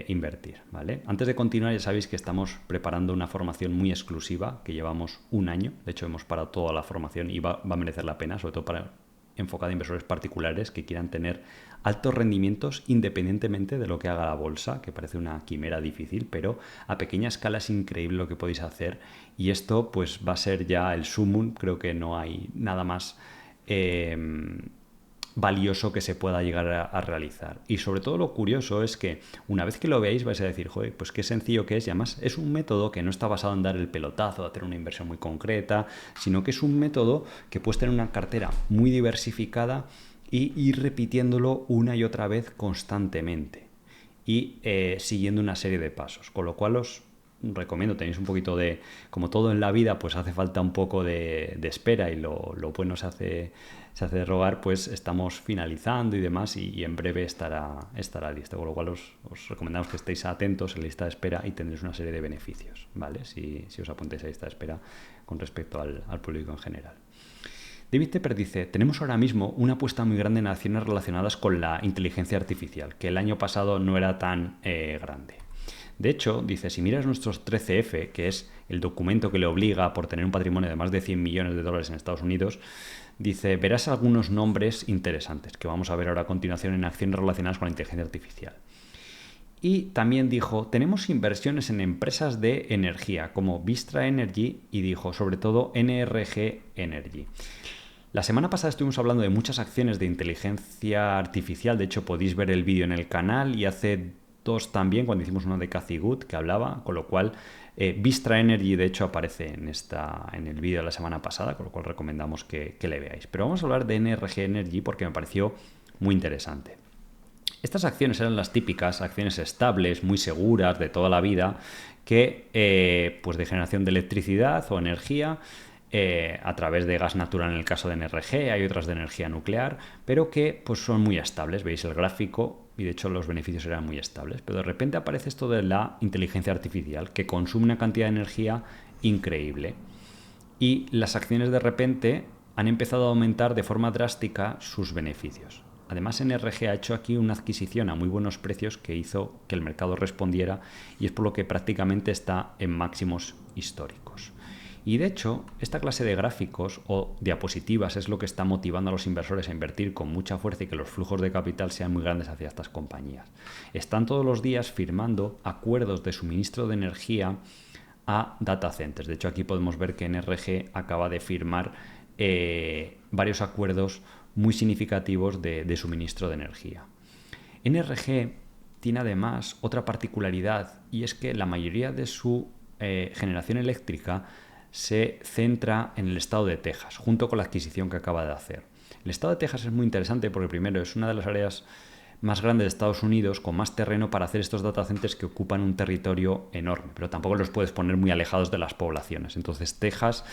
invertir? ¿Vale? Antes de continuar, ya sabéis que estamos preparando una formación muy exclusiva que llevamos un año. De hecho, hemos parado toda la formación y va a merecer la pena, sobre todo para enfocada a inversores particulares que quieran tener altos rendimientos independientemente de lo que haga la bolsa, que parece una quimera difícil, pero a pequeña escala es increíble lo que podéis hacer, y esto pues va a ser ya el sumum. Creo que no hay nada más valioso que se pueda llegar a realizar. Y sobre todo lo curioso es que una vez que lo veáis vais a decir, joder, pues qué sencillo que es, y además es un método que no está basado en dar el pelotazo, de hacer una inversión muy concreta, sino que es un método que puedes tener una cartera muy diversificada y ir repitiéndolo una y otra vez constantemente y siguiendo una serie de pasos, con lo cual os recomiendo, tenéis un poquito de, como todo en la vida, pues hace falta un poco de espera, y lo bueno se hace de rogar, pues estamos finalizando y demás, y en breve estará listo, con lo cual os recomendamos que estéis atentos en la lista de espera y tendréis una serie de beneficios, ¿vale? Si os apuntáis a la lista de espera con respecto al público en general. David Tepper dice, tenemos ahora mismo una apuesta muy grande en acciones relacionadas con la inteligencia artificial, que el año pasado no era tan grande. De hecho, dice, si miras nuestros 13F, que es el documento que le obliga por tener un patrimonio de más de 100 millones de dólares en Estados Unidos, dice, verás algunos nombres interesantes que vamos a ver ahora a continuación en acciones relacionadas con la inteligencia artificial. Y también dijo, tenemos inversiones en empresas de energía como Vistra Energy, y dijo, sobre todo NRG Energy. La semana pasada estuvimos hablando de muchas acciones de inteligencia artificial. De hecho, podéis ver el vídeo en el canal, y hace 2 también, cuando hicimos uno de Cathie Wood, que hablaba, con lo cual Vistra Energy de hecho aparece en el vídeo de la semana pasada, con lo cual recomendamos que le veáis. Pero vamos a hablar de NRG Energy porque me pareció muy interesante. Estas acciones eran las típicas acciones estables, muy seguras, de toda la vida, que pues de generación de electricidad o energía a través de gas natural en el caso de NRG, hay otras de energía nuclear, pero que pues son muy estables. Veis el gráfico y de hecho los beneficios eran muy estables, pero de repente aparece esto de la inteligencia artificial, que consume una cantidad de energía increíble, y las acciones de repente han empezado a aumentar de forma drástica sus beneficios. Además, NRG ha hecho aquí una adquisición a muy buenos precios que hizo que el mercado respondiera, y es por lo que prácticamente está en máximos históricos. Y de hecho, esta clase de gráficos o diapositivas es lo que está motivando a los inversores a invertir con mucha fuerza y que los flujos de capital sean muy grandes hacia estas compañías. Están todos los días firmando acuerdos de suministro de energía a data centers. De hecho, aquí podemos ver que NRG acaba de firmar varios acuerdos muy significativos de suministro de energía. NRG tiene además otra particularidad, y es que la mayoría de su generación eléctrica se centra en el estado de Texas, junto con la adquisición que acaba de hacer. El estado de Texas es muy interesante porque primero es una de las áreas más grandes de Estados Unidos, con más terreno para hacer estos data centers que ocupan un territorio enorme, pero tampoco los puedes poner muy alejados de las poblaciones. Entonces Texas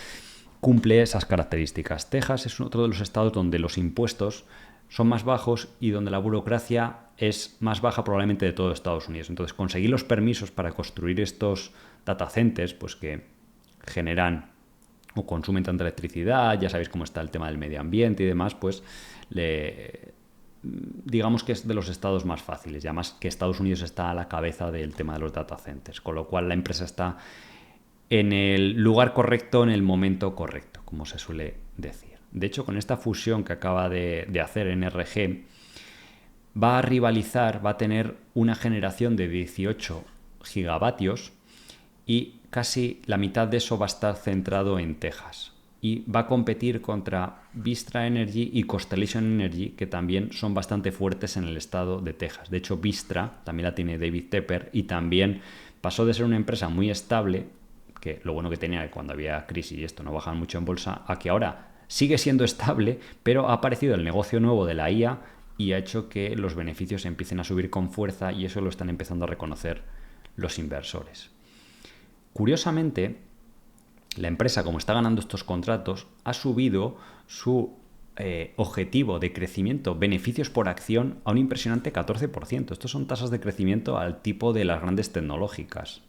cumple esas características. Texas es otro de los estados donde los impuestos son más bajos y donde la burocracia es más baja probablemente de todo Estados Unidos. Entonces conseguir los permisos para construir estos data centers, pues que generan o consumen tanta electricidad, ya sabéis cómo está el tema del medio ambiente y demás, pues digamos que es de los estados más fáciles, y además que Estados Unidos está a la cabeza del tema de los data centers, con lo cual la empresa está en el lugar correcto, en el momento correcto, como se suele decir. De hecho, con esta fusión que acaba de hacer NRG, va a rivalizar, va a tener una generación de 18 gigavatios y casi la mitad de eso va a estar centrado en Texas. Y va a competir contra Vistra Energy y Constellation Energy, que también son bastante fuertes en el estado de Texas. De hecho, Vistra también la tiene David Tepper y también pasó de ser una empresa muy estable, que lo bueno que tenía cuando había crisis y esto no bajaban mucho en bolsa, a que ahora sigue siendo estable, pero ha aparecido el negocio nuevo de la IA y ha hecho que los beneficios empiecen a subir con fuerza, y eso lo están empezando a reconocer los inversores. Curiosamente, la empresa, como está ganando estos contratos, ha subido su objetivo de crecimiento, beneficios por acción, a un impresionante 14%. Estos son tasas de crecimiento al tipo de las grandes tecnológicas.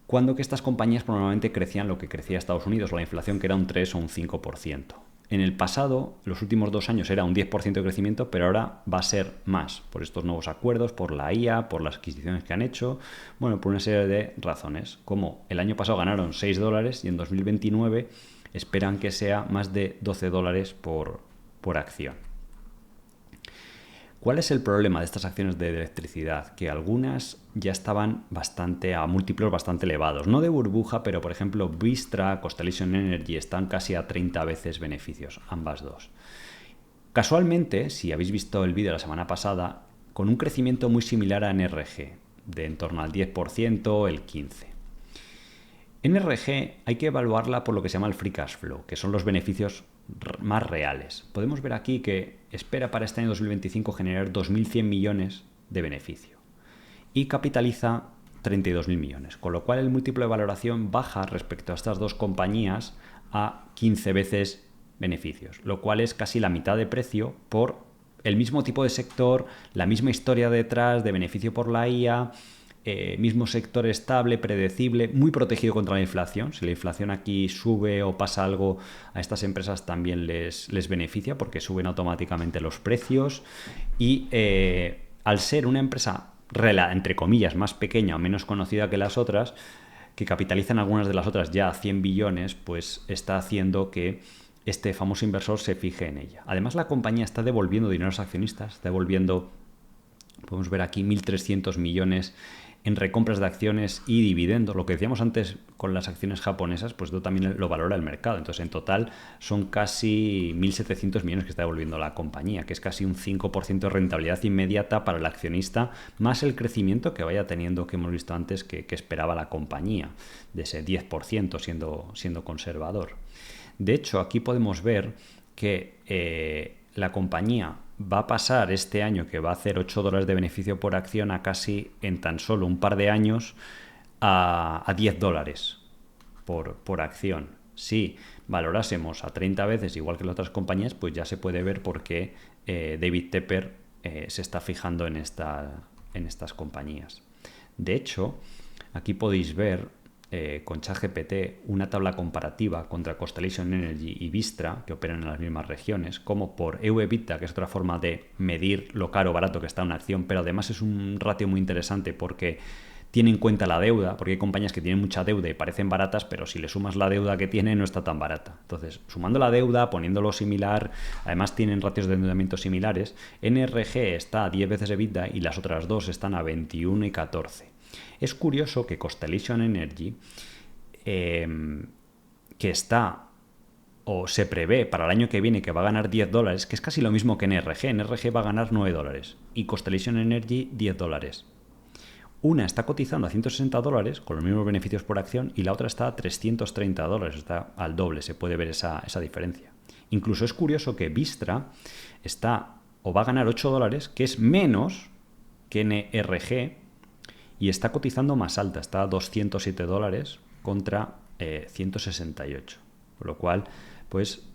Cuando que estas compañías probablemente crecían lo que crecía Estados Unidos, la inflación, que era un 3 o un 5%. En el pasado, los últimos 2 años era un 10% de crecimiento, pero ahora va a ser más por estos nuevos acuerdos, por la IA, por las adquisiciones que han hecho, bueno, por una serie de razones. Como el año pasado ganaron $6 y en 2029 esperan que sea más de $12 por acción. ¿Cuál es el problema de estas acciones de electricidad? Que algunas ya estaban a múltiplos bastante elevados. No de burbuja, pero por ejemplo Vistra, Constellation Energy están casi a 30 veces beneficios, ambas dos. Casualmente, si habéis visto el vídeo de la semana pasada, con un crecimiento muy similar a NRG, de en torno al 10%, el 15%. NRG hay que evaluarla por lo que se llama el free cash flow, que son los beneficios más reales. Podemos ver aquí que espera para este año 2025 generar 2.100 millones de beneficio y capitaliza 32.000 millones, con lo cual el múltiplo de valoración baja respecto a estas dos compañías a 15 veces beneficios, lo cual es casi la mitad de precio por el mismo tipo de sector, la misma historia detrás de beneficio por la IA, mismo sector estable, predecible, muy protegido contra la inflación. Si la inflación aquí sube o pasa algo, a estas empresas también les beneficia porque suben automáticamente los precios. Y al ser una empresa, entre comillas, más pequeña o menos conocida que las otras, que capitalizan algunas de las otras ya a 100 billones, pues está haciendo que este famoso inversor se fije en ella. Además, la compañía está devolviendo dinero a los accionistas, está devolviendo, podemos ver aquí, 1.300 millones en recompras de acciones y dividendos. Lo que decíamos antes con las acciones japonesas, pues esto también lo valora el mercado. Entonces, en total son casi 1.700 millones que está devolviendo la compañía, que es casi un 5% de rentabilidad inmediata para el accionista, más el crecimiento que vaya teniendo, que hemos visto antes, que esperaba la compañía, de ese 10% siendo conservador. De hecho, aquí podemos ver que la compañía va a pasar este año, que va a hacer $8 de beneficio por acción, a casi en tan solo un par de años a $10 por acción. Si valorásemos a 30 veces igual que las otras compañías, pues ya se puede ver por qué David Tepper se está fijando en estas compañías. De hecho, aquí podéis ver con ChatGPT una tabla comparativa contra Constellation Energy y Vistra, que operan en las mismas regiones, como por EV/EBITDA, que es otra forma de medir lo caro o barato que está una acción, pero además es un ratio muy interesante porque tiene en cuenta la deuda, porque hay compañías que tienen mucha deuda y parecen baratas, pero si le sumas la deuda que tiene no está tan barata. Entonces, sumando la deuda, poniéndolo similar, además tienen ratios de endeudamiento similares, NRG está a 10 veces EBITDA y las otras dos están a 21 y 14. Es curioso que Constellation Energy, que está o se prevé para el año que viene que va a ganar $10, que es casi lo mismo que NRG. NRG va a ganar $9 y Constellation Energy $10. Una está cotizando a $160 con los mismos beneficios por acción y la otra está a $330, está al doble, se puede ver esa diferencia. Incluso es curioso que Vistra está o va a ganar $8, que es menos que NRG, y está cotizando más alta, está a $207 contra 168, con lo cual pues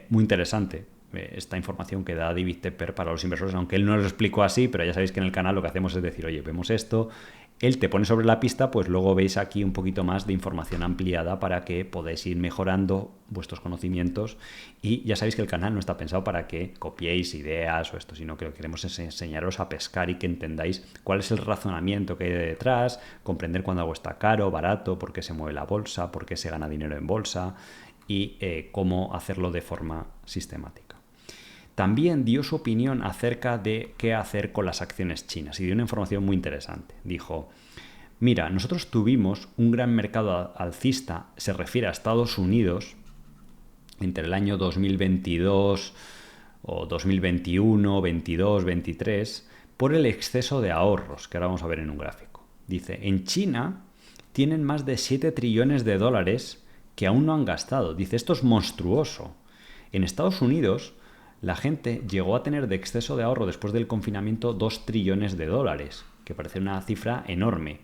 muy interesante esta información que da David Tepper para los inversores, aunque él no lo explicó así, pero ya sabéis que en el canal lo que hacemos es decir, oye, vemos esto, él te pone sobre la pista, pues luego veis aquí un poquito más de información ampliada para que podáis ir mejorando vuestros conocimientos, y ya sabéis que el canal no está pensado para que copiéis ideas o esto, sino que lo que queremos es enseñaros a pescar y que entendáis cuál es el razonamiento que hay detrás, comprender cuándo algo está caro, barato, por qué se mueve la bolsa, por qué se gana dinero en bolsa y cómo hacerlo de forma sistemática. También dio su opinión acerca de qué hacer con las acciones chinas y dio una información muy interesante. Dijo, mira, nosotros tuvimos un gran mercado alcista, se refiere a Estados Unidos, entre el año 2022 o 2021, 22, 23, por el exceso de ahorros, que ahora vamos a ver en un gráfico. Dice, en China tienen más de 7 trillones de dólares que aún no han gastado. Dice, esto es monstruoso. En Estados Unidos, la gente llegó a tener de exceso de ahorro después del confinamiento 2 trillones de dólares, que parece una cifra enorme.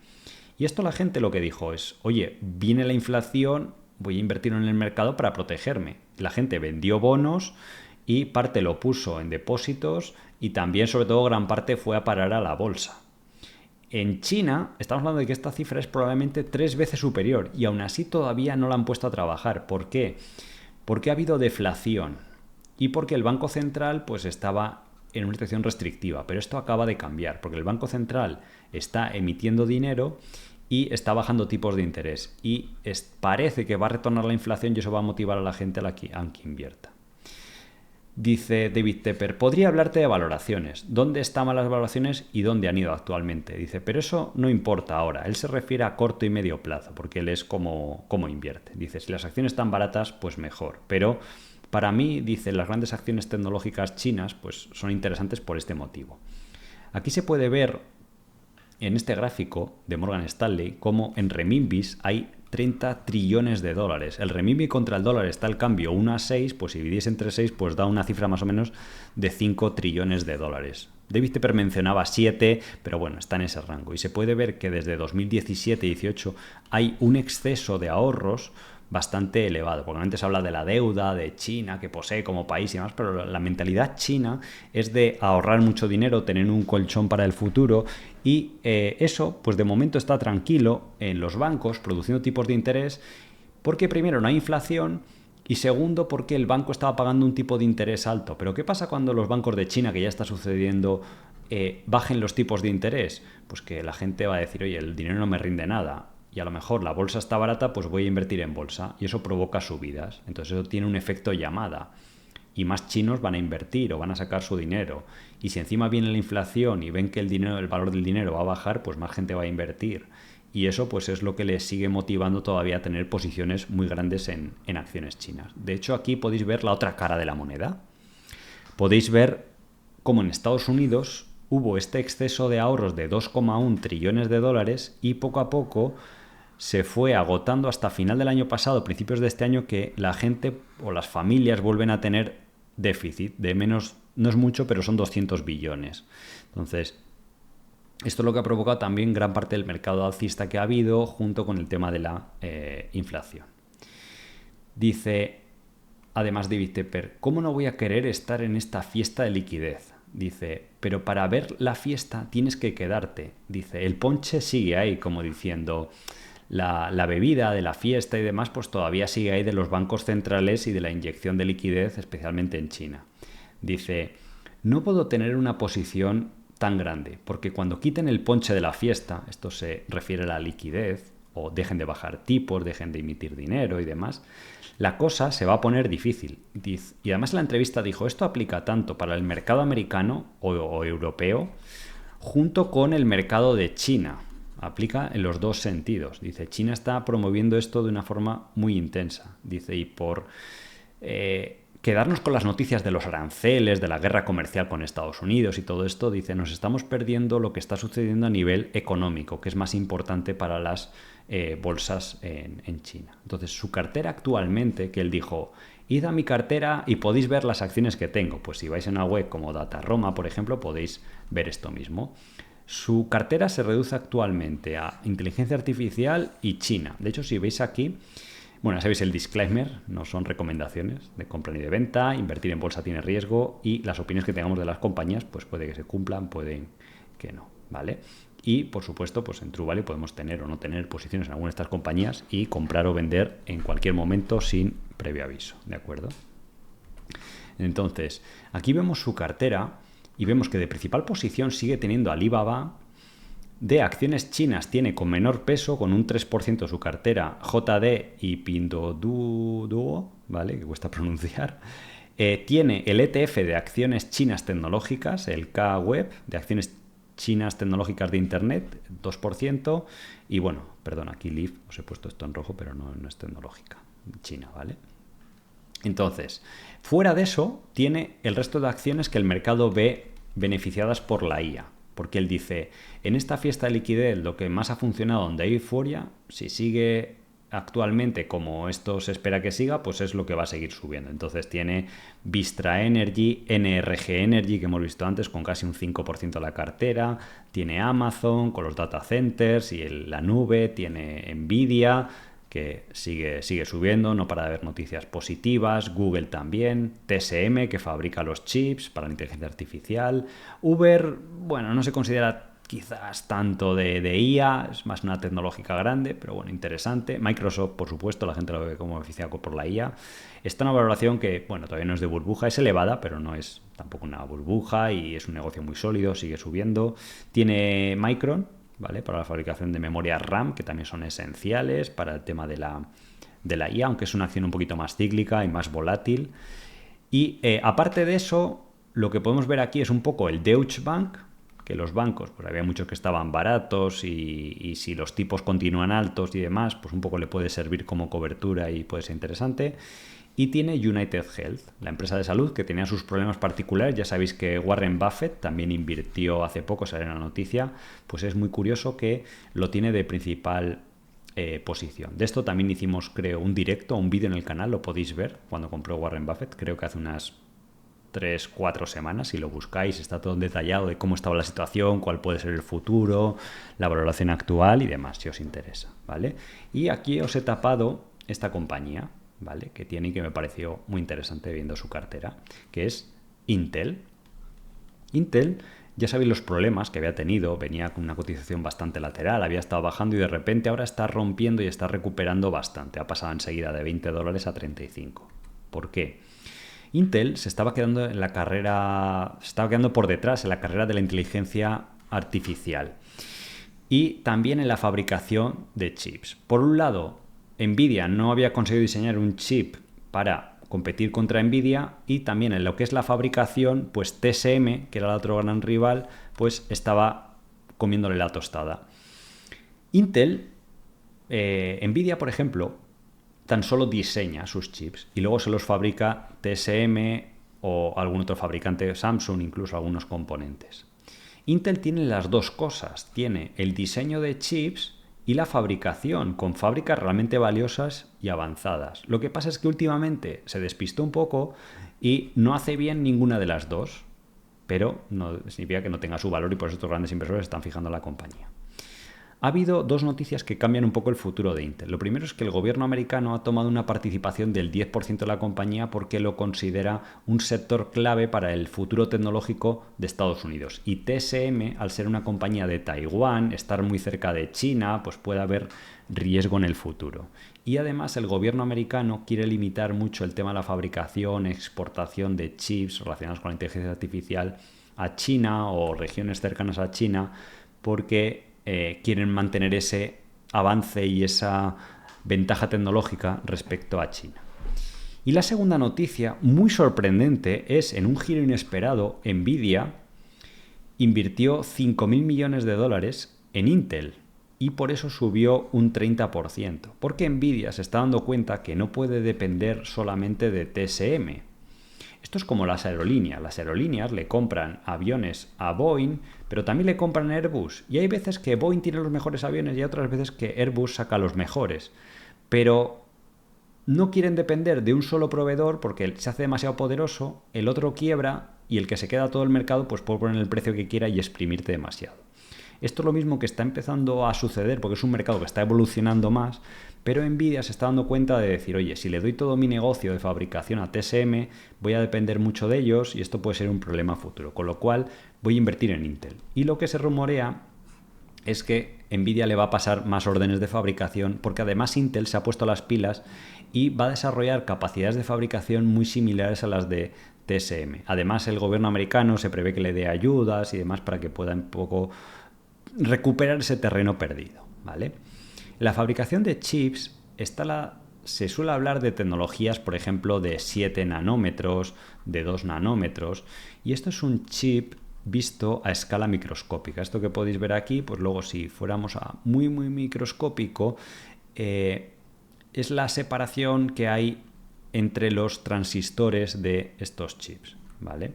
Y esto la gente lo que dijo es, oye, viene la inflación, voy a invertir en el mercado para protegerme. La gente vendió bonos y parte lo puso en depósitos y también, sobre todo, gran parte fue a parar a la bolsa. En China estamos hablando de que esta cifra es probablemente 3 veces superior y aún así todavía no la han puesto a trabajar. ¿Por qué? Porque ha habido deflación y porque el Banco Central pues estaba en una situación restrictiva, pero esto acaba de cambiar porque el Banco Central está emitiendo dinero y está bajando tipos de interés y parece que va a retornar la inflación y eso va a motivar a la gente a que invierta. Dice David Tepper, podría hablarte de valoraciones, dónde están las valoraciones y dónde han ido actualmente. Dice, pero eso no importa ahora, él se refiere a corto y medio plazo, porque él es como invierte. Dice, si las acciones están baratas, pues mejor, pero para mí, dice, las grandes acciones tecnológicas chinas pues son interesantes por este motivo. Aquí se puede ver en este gráfico de Morgan Stanley cómo en renminbis hay 30 trillones de dólares. El renminbi contra el dólar está el cambio 1 a 6, pues si dividís entre 6, pues da una cifra más o menos de 5 trillones de dólares. David Tepper mencionaba 7, pero bueno, está en ese rango. Y se puede ver que desde 2017 y 2018 hay un exceso de ahorros bastante elevado, porque antes se habla de la deuda de China que posee como país y demás, pero la mentalidad china es de ahorrar mucho dinero, tener un colchón para el futuro y eso pues de momento está tranquilo en los bancos produciendo tipos de interés porque primero no hay inflación y segundo porque el banco estaba pagando un tipo de interés alto. Pero ¿qué pasa cuando los bancos de China, que ya está sucediendo, bajen los tipos de interés? Pues que la gente va a decir, oye, el dinero no me rinde nada. Y a lo mejor la bolsa está barata, pues voy a invertir en bolsa. Y eso provoca subidas. Entonces eso tiene un efecto llamada. Y más chinos van a invertir o van a sacar su dinero. Y si encima viene la inflación y ven que el valor del dinero va a bajar, pues más gente va a invertir. Y eso pues es lo que les sigue motivando todavía a tener posiciones muy grandes en acciones chinas. De hecho, aquí podéis ver la otra cara de la moneda. Podéis ver cómo en Estados Unidos hubo este exceso de ahorros de 2,1 trillones de dólares y poco a poco se fue agotando hasta final del año pasado, principios de este año, que la gente o las familias vuelven a tener déficit de menos, no es mucho, pero son 200 billones. Entonces, esto es lo que ha provocado también gran parte del mercado alcista que ha habido junto con el tema de la inflación. Dice, además David Tepper, ¿cómo no voy a querer estar en esta fiesta de liquidez? Dice, pero para ver la fiesta tienes que quedarte. Dice, el ponche sigue ahí, como diciendo, la bebida de la fiesta y demás, pues todavía sigue ahí de los bancos centrales y de la inyección de liquidez, especialmente en China. Dice, no puedo tener una posición tan grande? Porque cuando quiten el ponche de la fiesta, esto se refiere a la liquidez, o dejen de bajar tipos, dejen de emitir dinero y demás, la cosa se va a poner difícil. Y además en la entrevista dijo, esto aplica tanto para el mercado americano o europeo, junto con el mercado de China. Aplica en los dos sentidos. Dice, China está promoviendo esto de una forma muy intensa. Dice, y por quedarnos con las noticias de los aranceles, de la guerra comercial con Estados Unidos y todo esto, dice, nos estamos perdiendo lo que está sucediendo a nivel económico, que es más importante para las bolsas en China. Entonces, su cartera actualmente, que él dijo, id a mi cartera y podéis ver las acciones que tengo. Pues si vais a una web como Dataroma, por ejemplo, podéis ver esto mismo. Su cartera se reduce actualmente a inteligencia artificial y China. De hecho, si veis aquí, bueno, sabéis el disclaimer, no son recomendaciones de compra ni de venta, invertir en bolsa tiene riesgo y las opiniones que tengamos de las compañías, pues puede que se cumplan, pueden que no, ¿vale? Y, por supuesto, pues en True Value podemos tener o no tener posiciones en alguna de estas compañías y comprar o vender en cualquier momento sin previo aviso, ¿de acuerdo? Entonces, aquí vemos su cartera y vemos que de principal posición sigue teniendo Alibaba. De acciones chinas tiene con menor peso, con un 3% su cartera, JD y Pinduoduo, ¿vale? Que cuesta pronunciar. Tiene el ETF de acciones chinas tecnológicas, el K-Web, de acciones chinas tecnológicas de Internet, 2%. Y bueno, perdón, aquí Leaf, os he puesto esto en rojo, pero no es tecnológica, China, ¿vale? Entonces, fuera de eso, tiene el resto de acciones que el mercado ve beneficiadas por la IA. Porque él dice, en esta fiesta de liquidez lo que más ha funcionado donde hay euforia, si sigue actualmente como esto se espera que siga, pues es lo que va a seguir subiendo. Entonces tiene Vistra Energy, NRG Energy, que hemos visto antes, con casi un 5% de la cartera, tiene Amazon con los data centers y la nube, tiene Nvidia, que sigue subiendo, no para de haber noticias positivas, Google también, TSM, que fabrica los chips para la inteligencia artificial, Uber, bueno, no se considera quizás tanto de IA, es más una tecnológica grande, pero bueno, interesante. Microsoft, por supuesto, la gente lo ve como beneficiado por la IA. Está en una valoración que, bueno, todavía no es de burbuja, es elevada, pero no es tampoco una burbuja y es un negocio muy sólido, sigue subiendo. Tiene Micron, ¿vale? Para la fabricación de memorias RAM, que también son esenciales para el tema de la IA, aunque es una acción un poquito más cíclica y más volátil. Y aparte de eso, lo que podemos ver aquí es un poco el Deutsche Bank, que los bancos, pues había muchos que estaban baratos y si los tipos continúan altos y demás, pues un poco le puede servir como cobertura y puede ser interesante. Y tiene United Health, la empresa de salud que tenía sus problemas particulares. Ya sabéis que Warren Buffett también invirtió hace poco, salió en la noticia. Pues es muy curioso que lo tiene de principal posición. De esto también hicimos, creo, un directo, un vídeo en el canal, lo podéis ver cuando compró Warren Buffett, creo que hace unas 3-4 semanas, si lo buscáis, está todo detallado de cómo estaba la situación, cuál puede ser el futuro, la valoración actual y demás, si os interesa, ¿vale? Y aquí os he tapado esta compañía, ¿vale? Que tiene y que me pareció muy interesante viendo su cartera, que es Intel. Intel, ya sabéis los problemas que había tenido, venía con una cotización bastante lateral, había estado bajando y de repente ahora está rompiendo y está recuperando bastante, ha pasado enseguida de $20 a 35. ¿Por qué? Intel se estaba quedando en la carrera, se estaba quedando por detrás en la carrera de la inteligencia artificial y también en la fabricación de chips. Por un lado, Nvidia no había conseguido diseñar un chip para competir contra Nvidia y también en lo que es la fabricación, pues TSM, que era el otro gran rival, pues estaba comiéndole la tostada. Intel, Nvidia, por ejemplo, tan solo diseña sus chips y luego se los fabrica TSM o algún otro fabricante, Samsung, incluso algunos componentes. Intel tiene las dos cosas, tiene el diseño de chips y la fabricación, con fábricas realmente valiosas y avanzadas. Lo que pasa es que últimamente se despistó un poco y no hace bien ninguna de las dos, pero no significa que no tenga su valor y por eso estos grandes inversores están fijando en la compañía. Ha habido dos noticias que cambian un poco el futuro de Intel. Lo primero es que el gobierno americano ha tomado una participación del 10% de la compañía porque lo considera un sector clave para el futuro tecnológico de Estados Unidos. Y TSM, al ser una compañía de Taiwán, estar muy cerca de China, pues puede haber riesgo en el futuro. Y además el gobierno americano quiere limitar mucho el tema de la fabricación, exportación de chips relacionados con la inteligencia artificial a China o regiones cercanas a China porque quieren mantener ese avance y esa ventaja tecnológica respecto a China. Y la segunda noticia, muy sorprendente, es en un giro inesperado, Nvidia invirtió 5.000 millones de dólares en Intel y por eso subió un 30%, porque Nvidia se está dando cuenta que no puede depender solamente de TSM. Esto es como las aerolíneas. Las aerolíneas le compran aviones a Boeing, pero también le compran a Airbus. Y hay veces que Boeing tiene los mejores aviones y otras veces que Airbus saca los mejores. Pero no quieren depender de un solo proveedor porque se hace demasiado poderoso, el otro quiebra y el que se queda todo el mercado pues puede poner el precio que quiera y exprimirte demasiado. Esto es lo mismo que está empezando a suceder porque es un mercado que está evolucionando más, pero Nvidia se está dando cuenta de decir, oye, si le doy todo mi negocio de fabricación a TSM, voy a depender mucho de ellos y esto puede ser un problema futuro, con lo cual voy a invertir en Intel. Y lo que se rumorea es que Nvidia le va a pasar más órdenes de fabricación porque además Intel se ha puesto las pilas y va a desarrollar capacidades de fabricación muy similares a las de TSM. Además, el gobierno americano se prevé que le dé ayudas y demás para que pueda un poco recuperar ese terreno perdido, ¿vale? La fabricación de chips se suele hablar de tecnologías, por ejemplo, de 7 nanómetros, de 2 nanómetros, y esto es un chip visto a escala microscópica. Esto que podéis ver aquí, pues luego si fuéramos a muy microscópico, es la separación que hay entre los transistores de estos chips, ¿vale?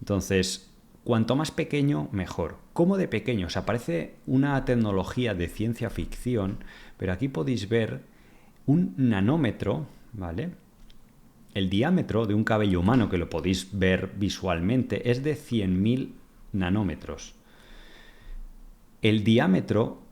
Entonces, cuanto más pequeño, mejor. ¿Cómo de pequeño? O sea, parece una tecnología de ciencia ficción, pero aquí podéis ver un nanómetro, ¿vale? El diámetro de un cabello humano, que lo podéis ver visualmente, es de 100.000 nanómetros. El diámetro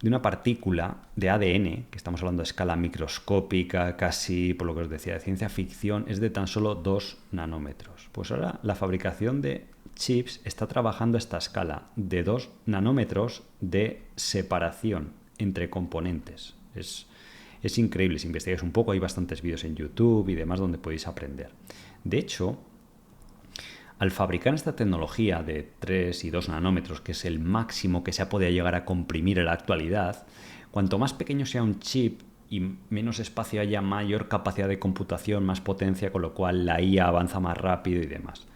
de una partícula de ADN, que estamos hablando de escala microscópica, casi, por lo que os decía, de ciencia ficción, es de tan solo 2 nanómetros. Pues ahora la fabricación de chips está trabajando a esta escala de 2 nanómetros de separación entre componentes. Es increíble, si investigáis un poco, hay bastantes vídeos en YouTube y demás donde podéis aprender. De hecho, al fabricar esta tecnología de 3 y 2 nanómetros, que es el máximo que se ha podido llegar a comprimir en la actualidad, cuanto más pequeño sea un chip y menos espacio haya, mayor capacidad de computación, más potencia, con lo cual la IA avanza más rápido y demás.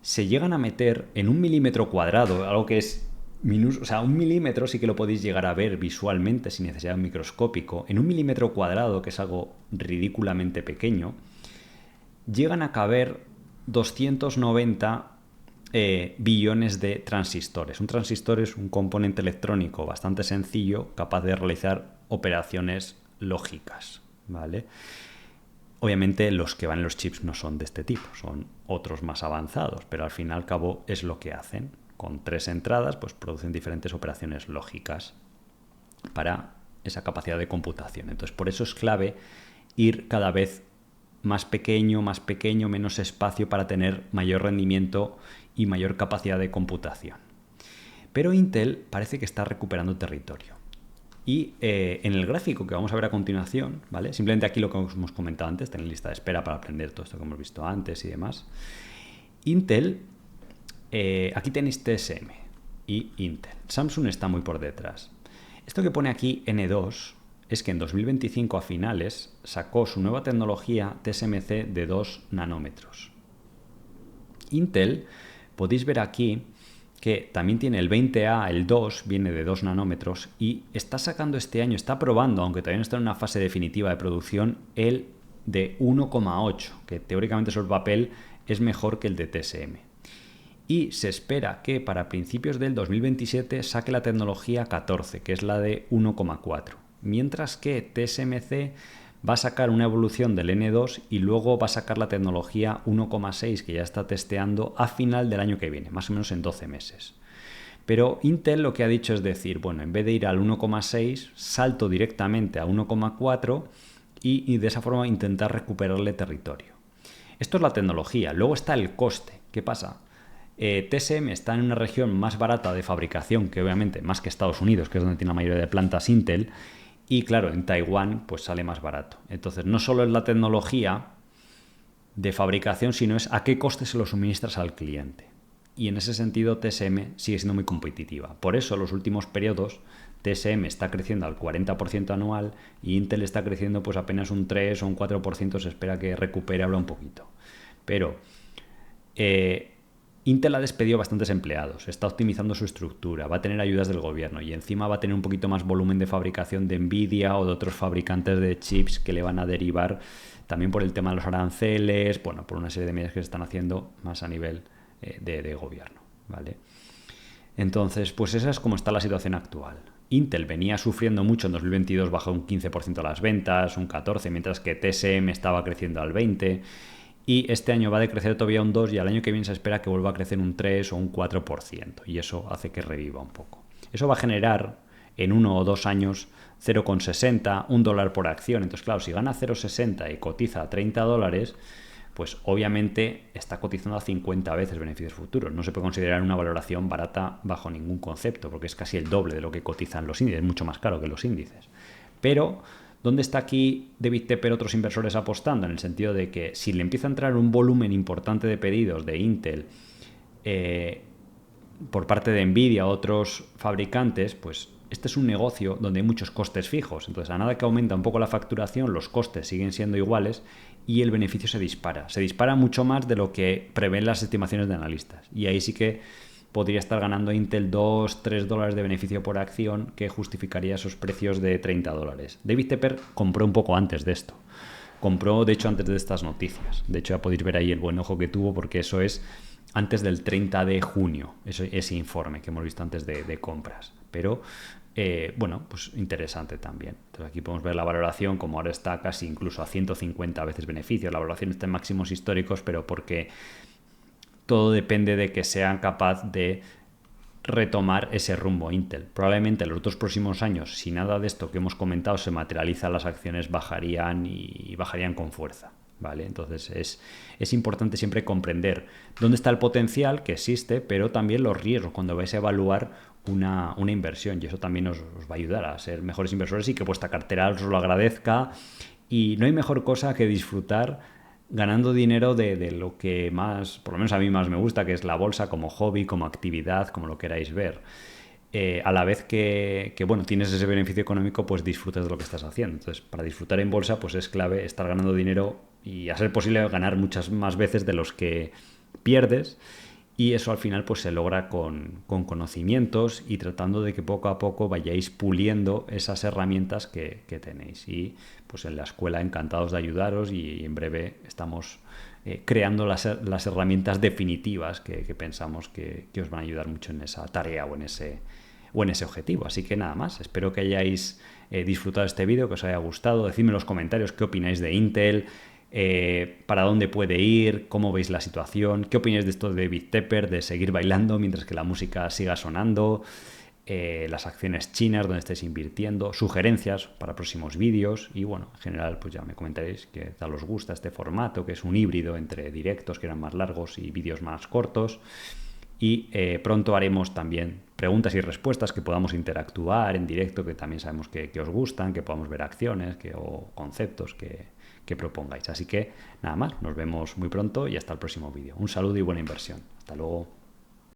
Se llegan a meter en 1 milímetro cuadrado, algo que es o sea, 1 milímetro sí que lo podéis llegar a ver visualmente sin necesidad de un microscópico. En 1 milímetro cuadrado, que es algo ridículamente pequeño, llegan a caber 290 billones de transistores. Un transistor es un componente electrónico bastante sencillo, capaz de realizar operaciones lógicas, ¿vale? Obviamente los que van en los chips no son de este tipo, son otros más avanzados, pero al fin y al cabo es lo que hacen. Con 3 entradas, pues producen diferentes operaciones lógicas para esa capacidad de computación. Entonces, por eso es clave ir cada vez más pequeño, menos espacio para tener mayor rendimiento y mayor capacidad de computación. Pero Intel parece que está recuperando territorio. Y en el gráfico que vamos a ver a continuación, ¿vale? Simplemente aquí lo que hemos comentado antes, tener lista de espera para aprender todo esto que hemos visto antes y demás. Intel, aquí tenéis TSM y Intel. Samsung está muy por detrás. Esto que pone aquí N2 es que en 2025 a finales sacó su nueva tecnología TSMC de 2 nanómetros. Intel, podéis ver aquí que también tiene el 20A, el 2, viene de 2 nanómetros y está sacando este año, está probando, aunque todavía no está en una fase definitiva de producción, el de 1,8, que teóricamente sobre el papel es mejor que el de TSM. Y se espera que para principios del 2027 saque la tecnología 14, que es la de 1,4. Mientras que TSMC va a sacar una evolución del N2 y luego va a sacar la tecnología 1,6 que ya está testeando a final del año que viene, más o menos en 12 meses. Pero Intel lo que ha dicho es decir, bueno, en vez de ir al 1,6, salto directamente a 1,4 y de esa forma intentar recuperarle territorio. Esto es la tecnología. Luego está el coste. ¿Qué pasa? TSM está en una región más barata de fabricación que obviamente más que Estados Unidos, que es donde tiene la mayoría de plantas Intel, y claro, en Taiwán pues sale más barato. Entonces no solo es la tecnología de fabricación, sino es a qué coste se lo suministras al cliente. y en ese sentido TSM sigue siendo muy competitiva. Por eso los últimos periodos TSM está creciendo al 40% anual y Intel está creciendo pues apenas un 3 o un 4%, se espera que recupere ahora un poquito. Pero Intel ha despedido bastantes empleados, está optimizando su estructura, va a tener ayudas del gobierno y encima va a tener un poquito más volumen de fabricación de Nvidia o de otros fabricantes de chips que le van a derivar también por el tema de los aranceles, bueno, por una serie de medidas que se están haciendo más a nivel de gobierno, ¿vale? Entonces, pues esa es como está la situación actual. Intel venía sufriendo mucho en 2022, bajó un 15% las ventas, un 14%, mientras que TSM estaba creciendo al 20%, y este año va a decrecer todavía un 2% y al año que viene se espera que vuelva a crecer un 3 o un 4%, y eso hace que reviva un poco. Eso va a generar en 1 o 2 años 0,60, $1 por acción. Entonces, claro, si gana 0,60 y cotiza a $30, pues obviamente está cotizando a 50 veces beneficios futuros. No se puede considerar una valoración barata bajo ningún concepto, porque es casi el doble de lo que cotizan los índices, mucho más caro que los índices. Pero, ¿dónde está aquí David Tepper otros inversores apostando? En el sentido de que si le empieza a entrar un volumen importante de pedidos de Intel por parte de Nvidia o otros fabricantes, pues este es un negocio donde hay muchos costes fijos. Entonces, a nada que aumenta un poco la facturación, los costes siguen siendo iguales y el beneficio se dispara. Se dispara mucho más de lo que prevén las estimaciones de analistas. Y ahí sí que podría estar ganando Intel $2-3 de beneficio por acción, que justificaría esos precios de $30. David Tepper compró un poco antes de esto. Compró, de hecho, antes de estas noticias. De hecho, ya podéis ver ahí el buen ojo que tuvo, porque eso es antes del 30 de junio, ese informe que hemos visto antes de compras. Pero, bueno, pues interesante también. Entonces aquí podemos ver la valoración, como ahora está casi incluso a 150 veces beneficios. La valoración está en máximos históricos, pero porque todo depende de que sean capaz de retomar ese rumbo Intel. Probablemente en los otros próximos años, si nada de esto que hemos comentado se materializa, las acciones bajarían y bajarían con fuerza, ¿vale? Entonces es importante siempre comprender dónde está el potencial que existe, pero también los riesgos cuando vais a evaluar una inversión, y eso también os va a ayudar a ser mejores inversores y que vuestra cartera os lo agradezca. Y no hay mejor cosa que disfrutar ganando dinero de lo que más, por lo menos a mí más me gusta, que es la bolsa como hobby, como actividad, como lo queráis ver. A la vez que, bueno, tienes ese beneficio económico, pues disfrutas de lo que estás haciendo. Entonces, para disfrutar en bolsa, pues es clave estar ganando dinero y, a ser posible, ganar muchas más veces de los que pierdes. Y eso al final pues se logra con conocimientos y tratando de que poco a poco vayáis puliendo esas herramientas que tenéis. Y pues en la escuela encantados de ayudaros y en breve estamos creando las herramientas definitivas que pensamos que os van a ayudar mucho en esa tarea o en ese objetivo. Así que nada más, espero que hayáis disfrutado de este vídeo, que os haya gustado. Decidme en los comentarios qué opináis de Intel, para dónde puede ir, cómo veis la situación, qué opináis de esto de David Tepper, de seguir bailando mientras que la música siga sonando, las acciones chinas, donde estáis invirtiendo, sugerencias para próximos vídeos y bueno, en general pues ya me comentaréis qué tal os gusta este formato, que es un híbrido entre directos que eran más largos y vídeos más cortos. Y pronto haremos también preguntas y respuestas, que podamos interactuar en directo, que también sabemos que os gustan, que podamos ver acciones o conceptos que propongáis. Así que nada más, nos vemos muy pronto y hasta el próximo vídeo. Un saludo y buena inversión. Hasta luego.